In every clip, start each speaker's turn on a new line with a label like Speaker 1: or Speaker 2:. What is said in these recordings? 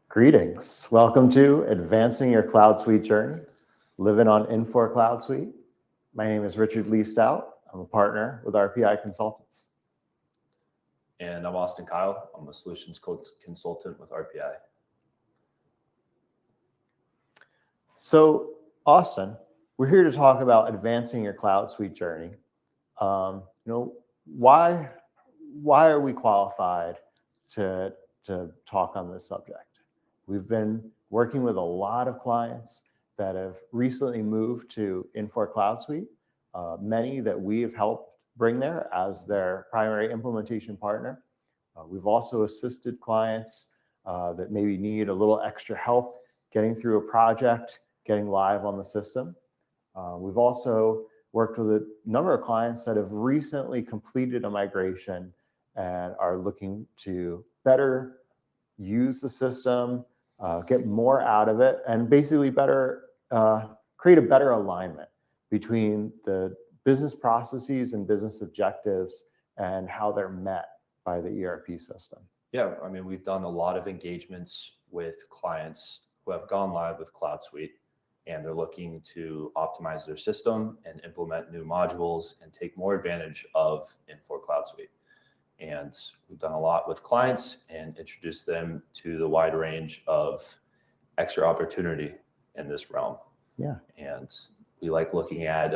Speaker 1: Greetings. Welcome to Advancing Your CloudSuite Journey, living on Infor CloudSuite. My name is Leigh Stout. I'm a partner with RPI Consultants.
Speaker 2: And I'm Keil. I'm a solutions consultant with RPI.
Speaker 1: So, Austin, we're here to talk about advancing your CloudSuite journey. Why are we qualified to talk on this subject? We've been working with a lot of clients that have recently moved to Infor CloudSuite, many that we have helped bring there as their primary implementation partner. We've also assisted clients that maybe need a little extra help getting through a project, getting live on the system. We've also worked with a number of clients that have recently completed a migration and are looking to better use the system, get more out of it, and basically create a better alignment between the business processes and business objectives and how they're met by the ERP system.
Speaker 2: Yeah, we've done a lot of engagements with clients who have gone live with CloudSuite, and they're looking to optimize their system and implement new modules and take more advantage of Infor CloudSuite. And we've done a lot with clients and introduced them to the wide range of extra opportunity in this realm.
Speaker 1: Yeah.
Speaker 2: And we like looking at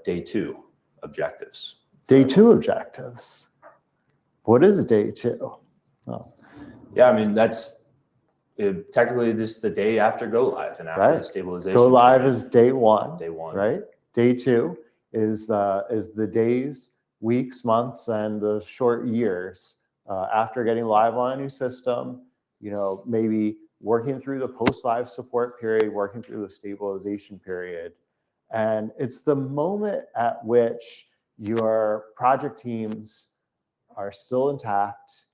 Speaker 2: day two objectives.
Speaker 1: Day two objectives. What is day two?
Speaker 2: Oh. Yeah, that's technically this is the day after go live and after the stabilization.
Speaker 1: Go live is day one.
Speaker 2: Day one.
Speaker 1: Right? Day two is the days, weeks, months, and the short years after getting live on a new system, maybe working through the post-live support period, working through the stabilization period. And it's the moment at which your project teams are still intact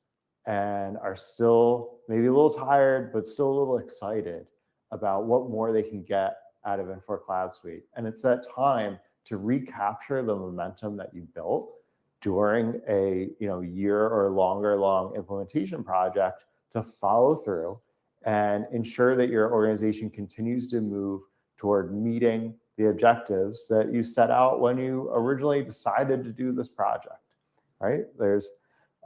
Speaker 1: and are still maybe a little tired, but still a little excited about what more they can get out of Infor CloudSuite. And it's that time to recapture the momentum that you built during a year or long implementation project, to follow through and ensure that your organization continues to move toward meeting the objectives that you set out when you originally decided to do this project. Right? There's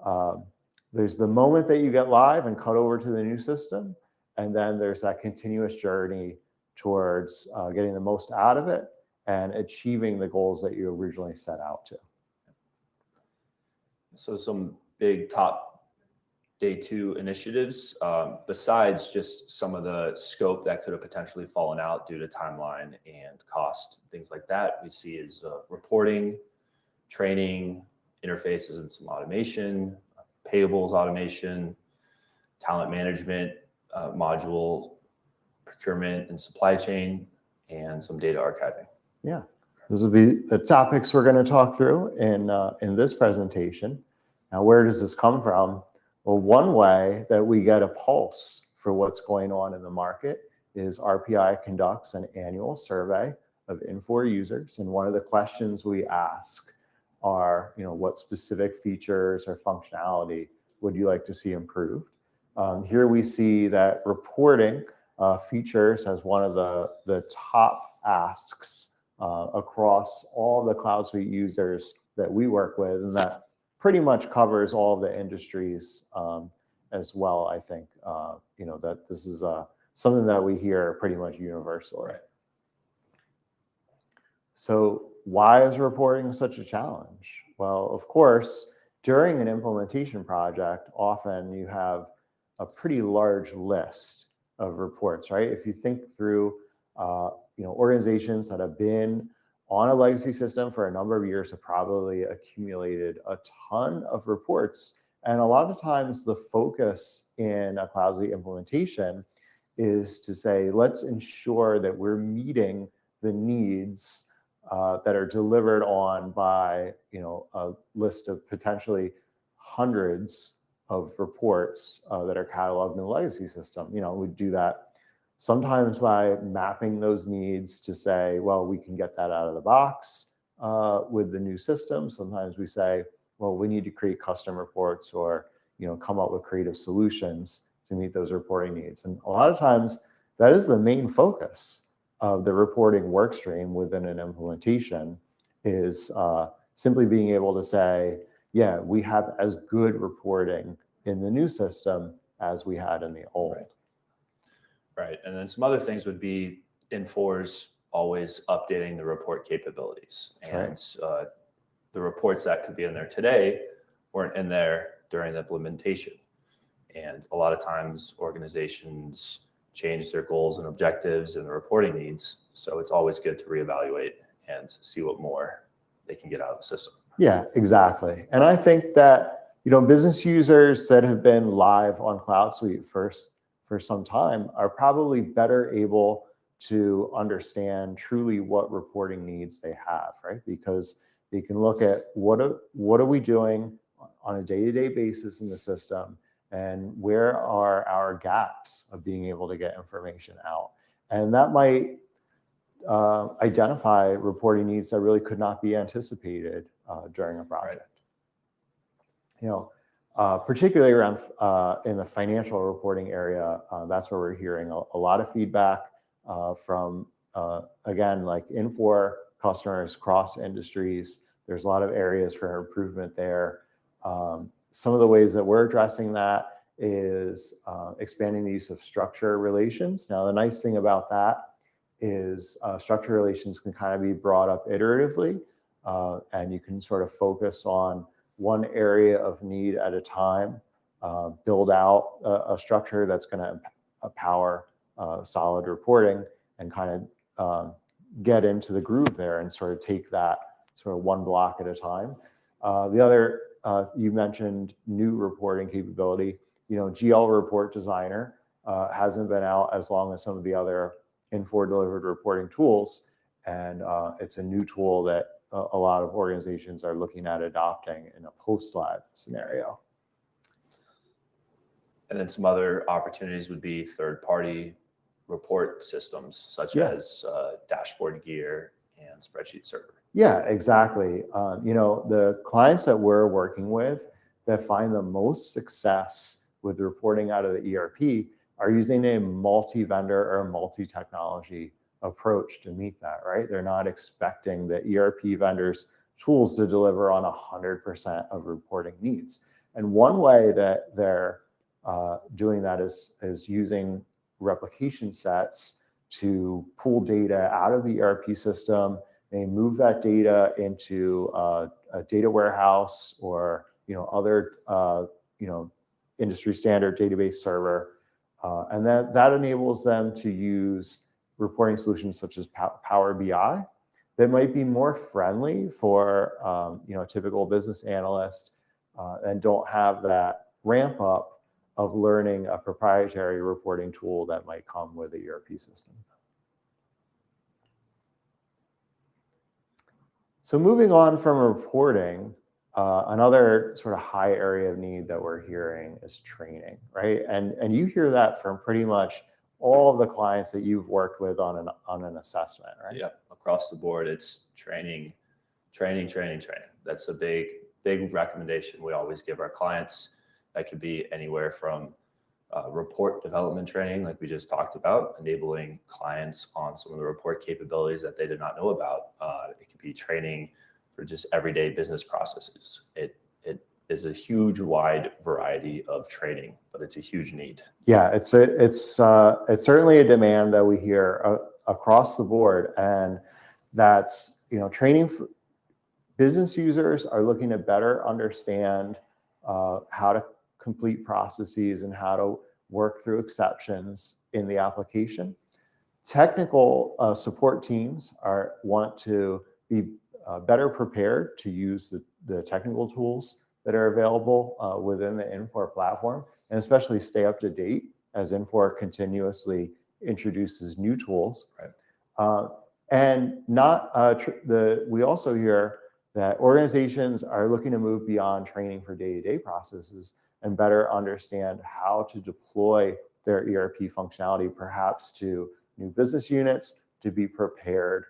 Speaker 1: the moment that you get live and cut over to the new system, and then there's that continuous journey towards getting the most out of it and achieving the goals that you originally set out to.
Speaker 2: So some big top day two initiatives, besides just some of the scope that could have potentially fallen out due to timeline and cost, things like that, we see is reporting, training, interfaces and some automation, payables automation, talent management module, procurement and supply chain, and some data archiving.
Speaker 1: Yeah, those will be the topics we're going to talk through in this presentation. Now, where does this come from? Well, one way that we get a pulse for what's going on in the market is RPI conducts an annual survey of Infor users, and one of the questions we ask are, what specific features or functionality would you like to see improved? Here we see that reporting features as one of the top asks across all the CloudSuite users that we work with, and that pretty much covers all the industries as well. I think that this is something that we hear pretty much universally. Right. So why is reporting such a challenge? Well, of course, during an implementation project, often you have a pretty large list of reports, right? If you think through, organizations that have been on a legacy system for a number of years have probably accumulated a ton of reports. And a lot of times the focus in a CloudSuite implementation is to say, let's ensure that we're meeting the needs that are delivered on by a list of potentially hundreds of reports that are cataloged in the legacy system. We do that sometimes by mapping those needs to say, well, we can get that out of the box with the new system. Sometimes we say, well, we need to create custom reports or come up with creative solutions to meet those reporting needs. And a lot of times that is the main focus of the reporting work stream within an implementation, is simply being able to say, yeah, we have as good reporting in the new system as we had in the old.
Speaker 2: Right. And then some other things would be Infor's always updating the report capabilities.
Speaker 1: That's
Speaker 2: and the reports that could be in there today weren't in there during the implementation. And a lot of times organizations change their goals and objectives and the reporting needs. So it's always good to reevaluate and see what more they can get out of the system.
Speaker 1: Yeah, exactly. And I think that, business users that have been live on CloudSuite for some time are probably better able to understand truly what reporting needs they have, right? Because they can look at what are we doing on a day-to-day basis in the system, and where are our gaps of being able to get information out. And that might identify reporting needs that really could not be anticipated during a project. Particularly around in the financial reporting area, that's where we're hearing a lot of feedback from, again, like Infor customers cross industries. There's a lot of areas for improvement there. Some of the ways that we're addressing that is expanding the use of structure relations. Now, the nice thing about that is structure relations can kind of be brought up iteratively, and you can sort of focus on one area of need at a time, build out a structure that's going to power solid reporting, and kind of get into the groove there and sort of take that sort of one block at a time. The other, you mentioned new reporting capability. GL Report Designer hasn't been out as long as some of the other Infor delivered reporting tools, and it's a new tool that a lot of organizations are looking at adopting in a post-live scenario.
Speaker 2: And then some other opportunities would be third-party report systems, such as Dashboard Gear and Spreadsheet Server.
Speaker 1: Yeah, exactly. The clients that we're working with that find the most success with reporting out of the ERP are using a multi-vendor or multi-technology approach to meet that, right? They're not expecting the ERP vendors' tools to deliver on 100% of reporting needs. And one way that they're doing that is using replication sets to pull data out of the ERP system and move that data into a data warehouse or other industry standard database server, and that enables them to use reporting solutions such as Power BI that might be more friendly for a typical business analyst, and don't have that ramp up of learning a proprietary reporting tool that might come with the ERP system. So moving on from reporting, another sort of high area of need that we're hearing is training, right? And you hear that from pretty much all of the clients that you've worked with on an assessment, right?
Speaker 2: Yeah, across the board, it's training. That's a big recommendation we always give our clients. That could be anywhere from report development training, like we just talked about, enabling clients on some of the report capabilities that they did not know about. It could be training for just everyday business processes. It is a huge, wide variety of training, but it's a huge need.
Speaker 1: Yeah, it's certainly a demand that we hear across the board, and that's training for business users are looking to better understand how to complete processes and how to work through exceptions in the application. Technical support teams want to be better prepared to use the technical tools that are available within the Infor platform, and especially stay up to date as Infor continuously introduces new tools. Right. And we also hear that organizations are looking to move beyond training for day-to-day processes and better understand how to deploy their ERP functionality, perhaps to new business units, to be prepared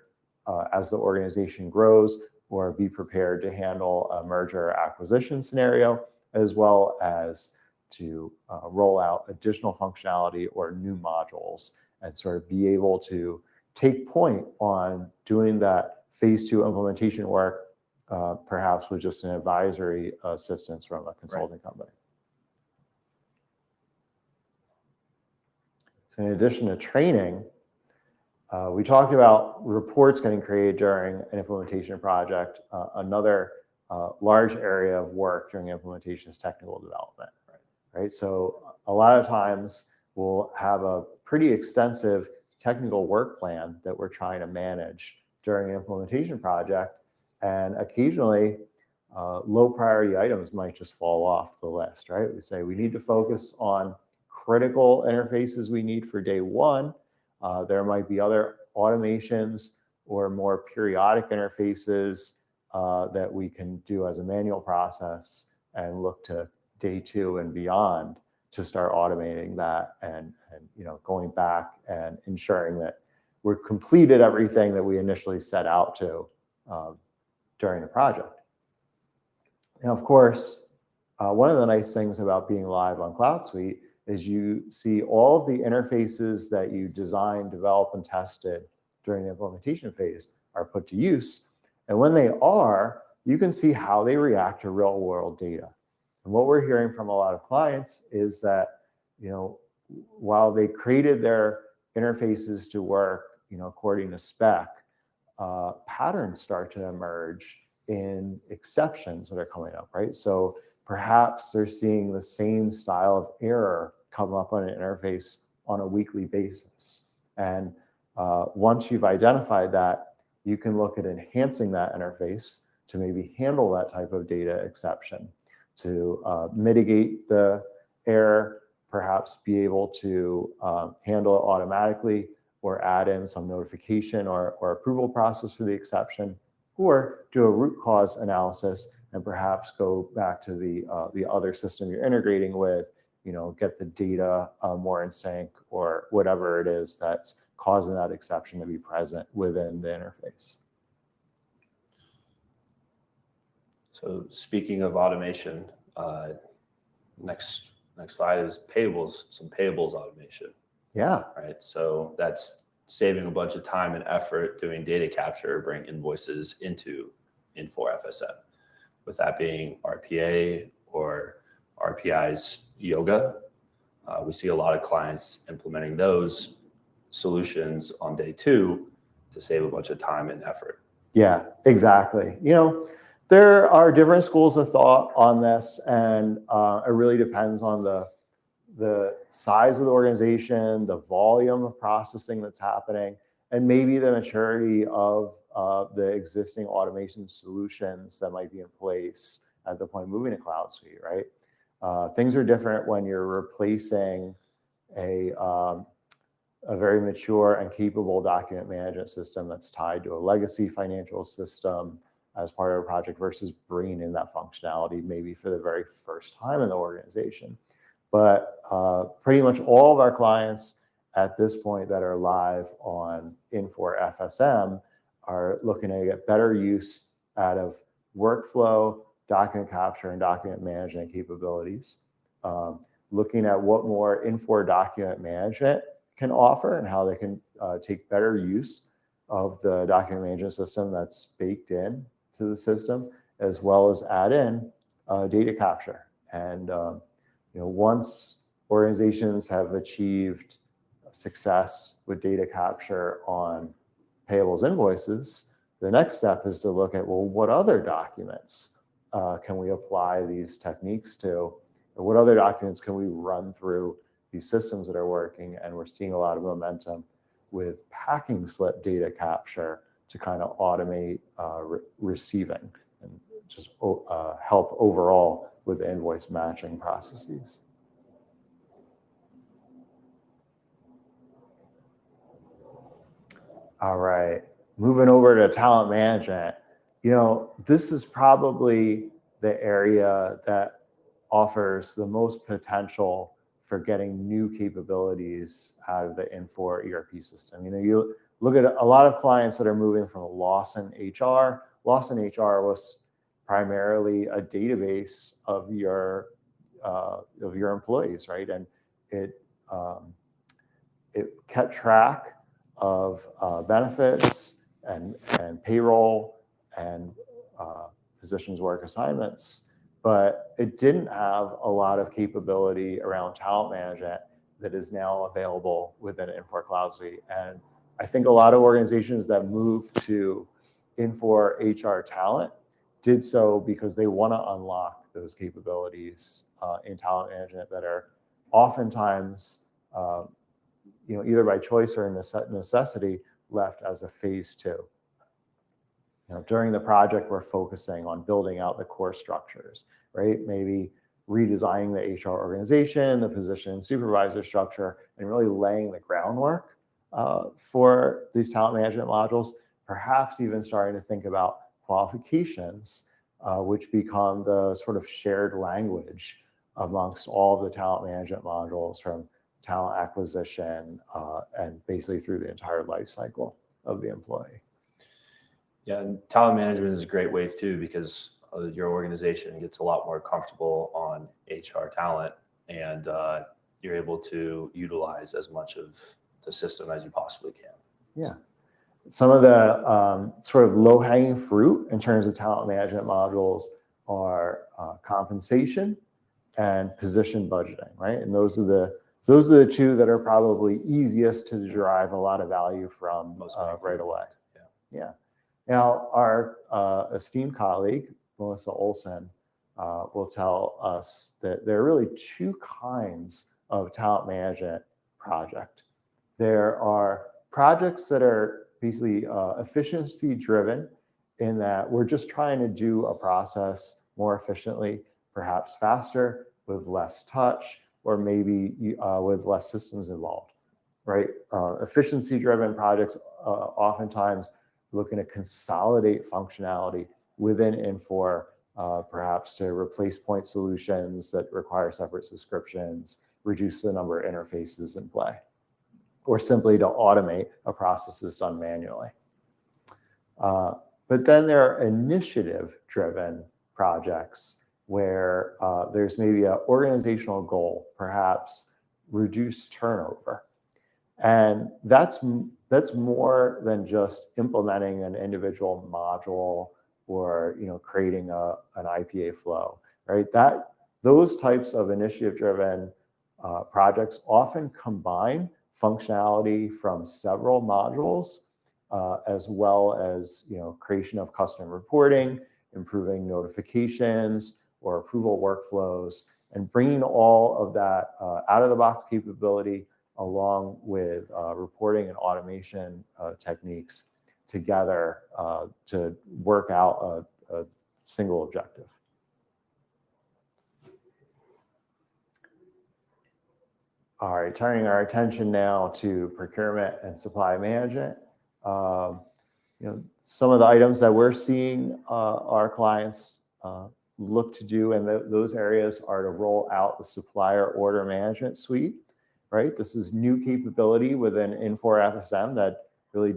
Speaker 1: as the organization grows, or be prepared to handle a merger or acquisition scenario, as well as to roll out additional functionality or new modules and sort of be able to take point on doing that phase 2 implementation work, perhaps with just an advisory assistance from a consulting company. So in addition to training, we talked about reports getting created during an implementation project. Another large area of work during implementation is technical development, right? So a lot of times we'll have a pretty extensive technical work plan that we're trying to manage during an implementation project, and occasionally low priority items might just fall off the list, right? We say we need to focus on critical interfaces we need for day one. There might be other automations or more periodic interfaces that we can do as a manual process, and look to day 2 and beyond to start automating that, and going back and ensuring that we're completed everything that we initially set out to during the project. Now, of course, one of the nice things about being live on CloudSuite is you see all of the interfaces that you designed, developed, and tested during the implementation phase are put to use. And when they are, you can see how they react to real world data. And what we're hearing from a lot of clients is that, while they created their interfaces to work, according to spec, patterns start to emerge in exceptions that are coming up, right? So perhaps they're seeing the same style of error come up on an interface on a weekly basis. And once you've identified that, you can look at enhancing that interface to maybe handle that type of data exception, to mitigate the error, perhaps be able to handle it automatically, or add in some notification or approval process for the exception, or do a root cause analysis and perhaps go back to the other system you're integrating with, get the data more in sync, or whatever it is that's causing that exception to be present within the interface.
Speaker 2: So speaking of automation, next slide is payables, some payables automation.
Speaker 1: Yeah.
Speaker 2: Right. So that's saving a bunch of time and effort doing data capture, bring invoices into Infor FSM. With that being RPA or RPI's Yoga, we see a lot of clients implementing those solutions on day 2 to save a bunch of time and effort.
Speaker 1: Yeah, exactly. There are different schools of thought on this, and it really depends on the size of the organization, the volume of processing that's happening, and maybe the maturity of the existing automation solutions that might be in place at the point moving to CloudSuite, right? Things are different when you're replacing a very mature and capable document management system that's tied to a legacy financial system as part of a project, versus bringing in that functionality maybe for the very first time in the organization. But pretty much all of our clients at this point that are live on Infor FSM are looking to get better use out of workflow, document capture, and document management capabilities. Looking at what more Infor document management can offer and how they can take better use of the document management system that's baked in to the system, as well as add in data capture. And once organizations have achieved success with data capture on payables invoices, the next step is to look at, well, what other documents can we apply these techniques to? Or what other documents can we run through these systems that are working? And we're seeing a lot of momentum with packing slip data capture to kind of automate receiving and just help overall with the invoice matching processes. All right, moving over to talent management. This is probably the area that offers the most potential for getting new capabilities out of the Infor ERP system. You look at a lot of clients that are moving from Lawson HR. Lawson HR was primarily a database of your of your employees, right? And it it kept track of benefits and payroll and positions work assignments, but it didn't have a lot of capability around talent management that is now available within Infor CloudSuite. And I think a lot of organizations that moved to Infor HR talent did so because they want to unlock those capabilities in talent management that are oftentimes, either by choice or necessity, left as a phase two. During the project, we're focusing on building out the core structures, right? Maybe redesigning the HR organization, the position supervisor structure, and really laying the groundwork for these talent management modules, perhaps even starting to think about qualifications, which become the sort of shared language amongst all of the talent management modules, from talent acquisition and basically through the entire life cycle of the employee.
Speaker 2: Yeah, and talent management is a great wave too, because your organization gets a lot more comfortable on HR talent, and you're able to utilize as much of the system as you possibly can.
Speaker 1: Yeah. Some of the sort of low-hanging fruit in terms of talent management modules are compensation and position budgeting, right? And those are the two that are probably easiest to derive a lot of value from right away. Yeah. Now, our esteemed colleague, Melissa Olson, will tell us that there are really two kinds of talent management project. There are projects that are basically efficiency driven, in that we're just trying to do a process more efficiently, perhaps faster, with less touch, or maybe with less systems involved, right? Efficiency driven projects oftentimes looking to consolidate functionality within Infor, perhaps to replace point solutions that require separate subscriptions, reduce the number of interfaces in play, or simply to automate a process that's done manually. But then there are initiative-driven projects where there's maybe an organizational goal, perhaps reduce turnover. And that's more than just implementing an individual module or creating an IPA flow, right? Those types of initiative-driven projects often combine functionality from several modules, as well as creation of custom reporting, improving notifications or approval workflows, and bringing all of that out-of-the-box capability along with reporting and automation techniques together to work out a single objective. All right, turning our attention now to procurement and supply management. Some of the items that we're seeing our clients look to do in those areas are to roll out the supplier order management suite, right? This is new capability within Infor FSM that really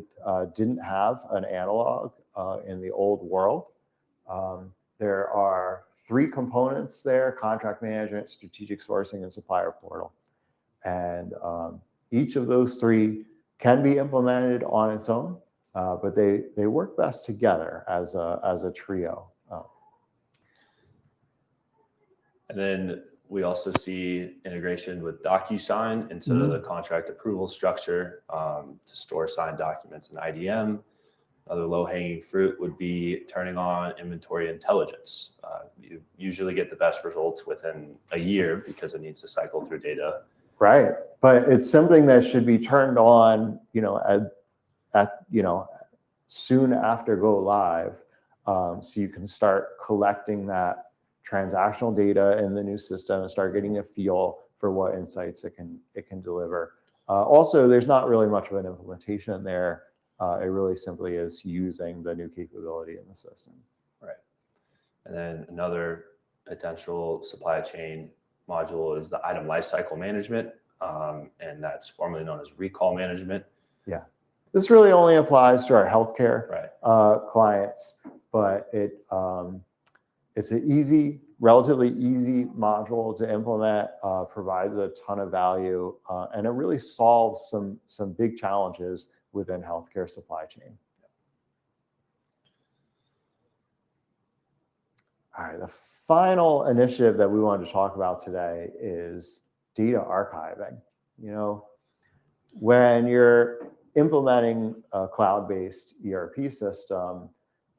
Speaker 1: didn't have an analog in the old world. There are 3 components there: contract management, strategic sourcing, and supplier portal. And each of those 3 can be implemented on its own, but they work best together as a trio.
Speaker 2: And then we also see integration with DocuSign into the contract approval structure to store signed documents in IDM. Another low-hanging fruit would be turning on inventory intelligence. You usually get the best results within a year because it needs to cycle through data.
Speaker 1: Right, but it's something that should be turned on, soon after go live, so you can start collecting that transactional data in the new system and start getting a feel for what insights it can deliver. Also, there's not really much of an implementation there. It really simply is using the new capability in the system.
Speaker 2: Right. And then another potential supply chain module is the item lifecycle management, and that's formerly known as recall management.
Speaker 1: Yeah, this really only applies to our healthcare
Speaker 2: right.
Speaker 1: Clients, but it's an easy relatively easy module to implement, provides a ton of value, and it really solves some big challenges within healthcare supply chain. All right, the final initiative that we wanted to talk about today is data archiving. You know, when you're implementing a cloud-based ERP system,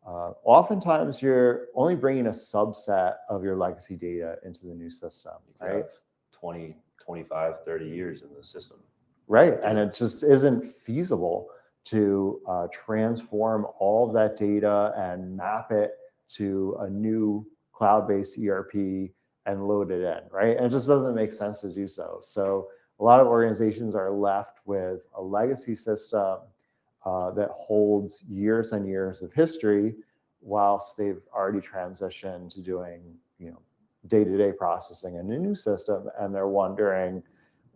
Speaker 1: oftentimes you're only bringing a subset of your legacy data into the new system, right?
Speaker 2: You have 20, 25, 30 years in the system.
Speaker 1: Right, and it just isn't feasible to transform all of that data and map it to a new cloud-based ERP and load it in, right? And it just doesn't make sense to do so. So a lot of organizations are left with a legacy system that holds years and years of history, whilst they've already transitioned to doing, you know, day-to-day processing in a new system, and they're wondering,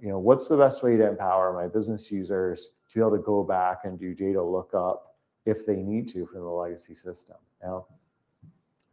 Speaker 1: you know, what's the best way to empower my business users to be able to go back and do data lookup if they need to from the legacy system? You know,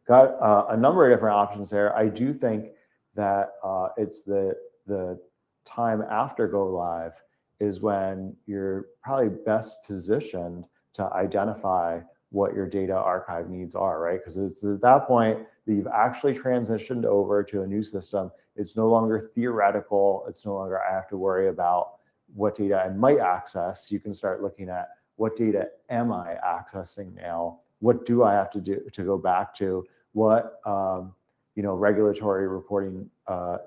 Speaker 1: got a number of different options there. I do think that it's the time after go live is when you're probably best positioned to identify what your data archive needs are, right? Because it's at that point that you've actually transitioned over to a new system. It's no longer theoretical. It's no longer I have to worry about what data I might access. You can start looking at what data am I accessing now? What do I have to do to go back to? What you know, regulatory reporting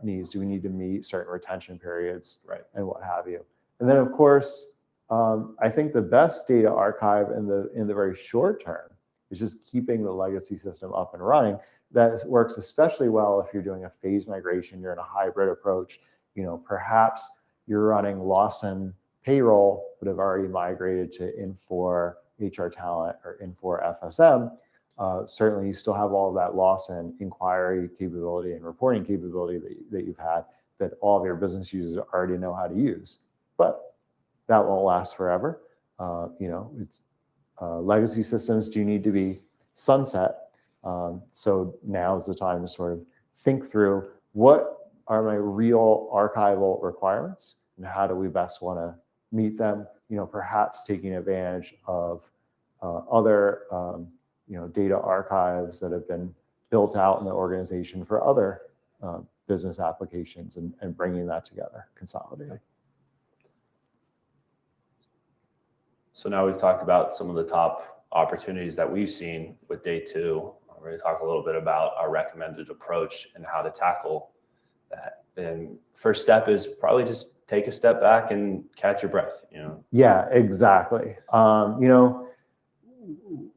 Speaker 1: needs do we need to meet, certain retention periods,
Speaker 2: right,
Speaker 1: and what have you. And then of course, I think the best data archive in the very short term is just keeping the legacy system up and running. That works especially well if you're doing a phase migration, you're in a hybrid approach. You know, perhaps you're running Lawson payroll, but have already migrated to Infor HR talent or Infor FSM. Certainly you still have all of that Lawson inquiry capability and reporting capability that you've had, that all of your business users already know how to use. But that won't last forever. You know, it's legacy systems do need to be sunset. So now is the time to sort of think through what are my real archival requirements and how do we best want to meet them. You know, perhaps taking advantage of other you know, data archives that have been built out in the organization for other business applications, and bringing that together, consolidating.
Speaker 2: So now we've talked about some of the top opportunities that we've seen with day two. We're going to talk a little bit about our recommended approach and how to tackle that. And first step is probably just take a step back and catch your breath, you know?
Speaker 1: Yeah, exactly. You know,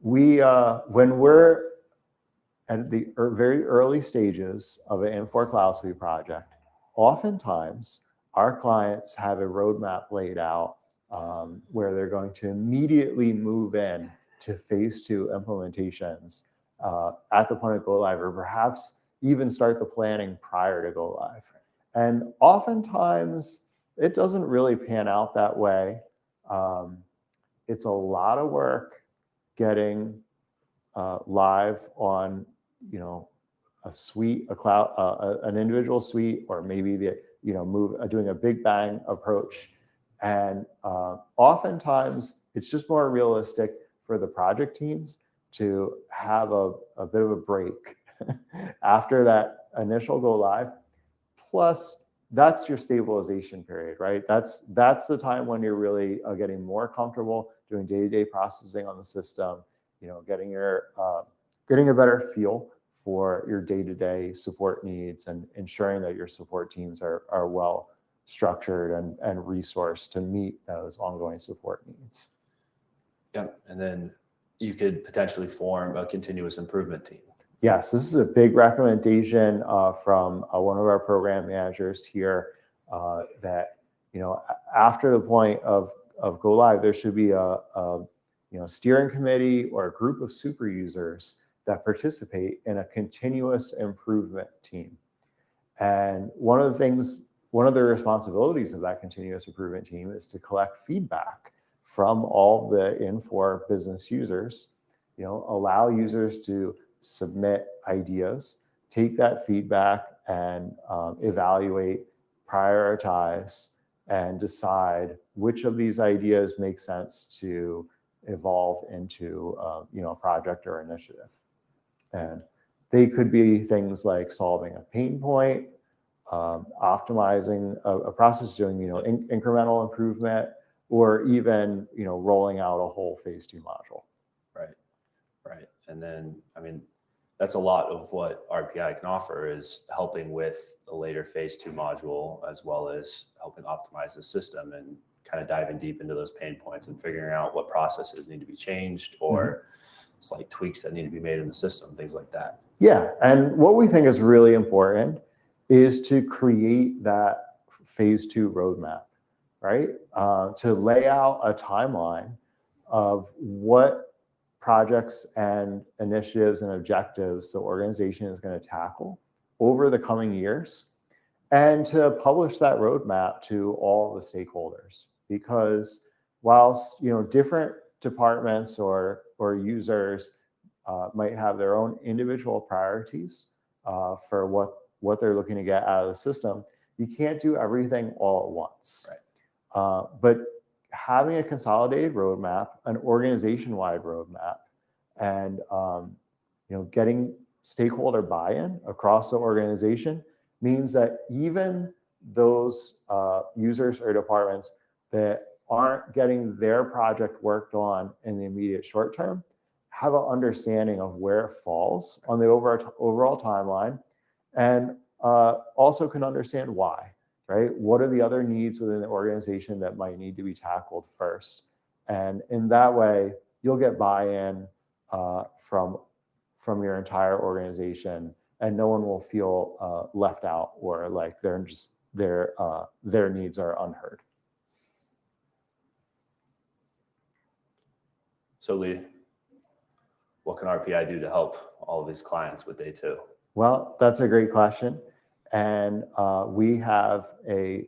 Speaker 1: we when we're at the very early stages of an Infor CloudSuite project, oftentimes our clients have a roadmap laid out where they're going to immediately move in to phase 2 implementations at the point of go live, or perhaps even start the planning prior to go live. And oftentimes it doesn't really pan out that way. It's a lot of work getting live on, you know, a suite, a cloud, an individual suite, or maybe the, you know, doing a big bang approach. And oftentimes it's just more realistic for the project teams to have a bit of a break after that initial go live. Plus, that's your stabilization period, right? That's the time when you're really getting more comfortable doing day-to-day processing on the system, you know, getting a better feel for your day-to-day support needs, and ensuring that your support teams are well structured and resourced to meet those ongoing support needs.
Speaker 2: Yeah, and then you could potentially form a continuous improvement team.
Speaker 1: Yes, this is a big recommendation from one of our program managers here, that, you know, after the point of go live, there should be a you know, steering committee or a group of super users that participate in a continuous improvement team. And one of the responsibilities of that continuous improvement team is to collect feedback from all the Infor business users, you know, allow users to submit ideas, take that feedback and evaluate, prioritize, and decide which of these ideas make sense to evolve into a project or initiative. And they could be things like solving a pain point, optimizing a process, doing incremental improvement, or even rolling out a whole phase 2 module.
Speaker 2: Right. And then, I mean, that's a lot of what RPI can offer, is helping with the later phase 2 module, as well as helping optimize the system and kind of diving deep into those pain points and figuring out what processes need to be changed, or slight tweaks that need to be made in the system, things like that.
Speaker 1: Yeah, and what we think is really important is to create that phase 2 roadmap, right? To lay out a timeline of what projects and initiatives and objectives the organization is going to tackle over the coming years, and to publish that roadmap to all the stakeholders. Because whilst different departments or users might have their own individual priorities for what they're looking to get out of the system, you can't do everything all at once.
Speaker 2: Right.
Speaker 1: But having a consolidated roadmap, an organization-wide roadmap, and getting stakeholder buy-in across the organization means that even those users or departments that aren't getting their project worked on in the immediate short term have an understanding of where it falls on the overall timeline, and also can understand why. Right? What are the other needs within the organization that might need to be tackled first? And in that way, you'll get buy-in from your entire organization, and no one will feel left out or like their needs are unheard.
Speaker 2: So Leigh, what can RPI do to help all of these clients with day 2?
Speaker 1: Well, that's a great question. And we have a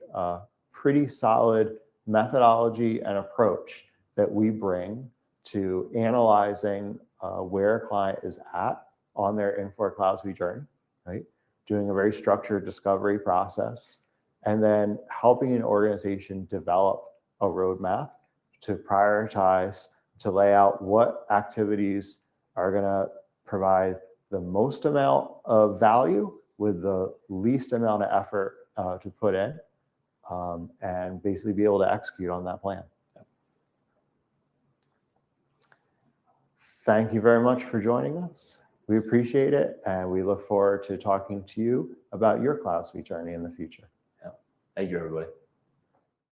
Speaker 1: pretty solid methodology and approach that we bring to analyzing where a client is at on their Infor CloudSuite journey, right? Doing a very structured discovery process, and then helping an organization develop a roadmap to prioritize, to lay out what activities are going to provide the most amount of value with the least amount of effort to put in, and basically be able to execute on that plan. Thank you very much for joining us. We appreciate it, and we look forward to talking to you about your CloudSuite journey in the future.
Speaker 2: Thank you, everybody.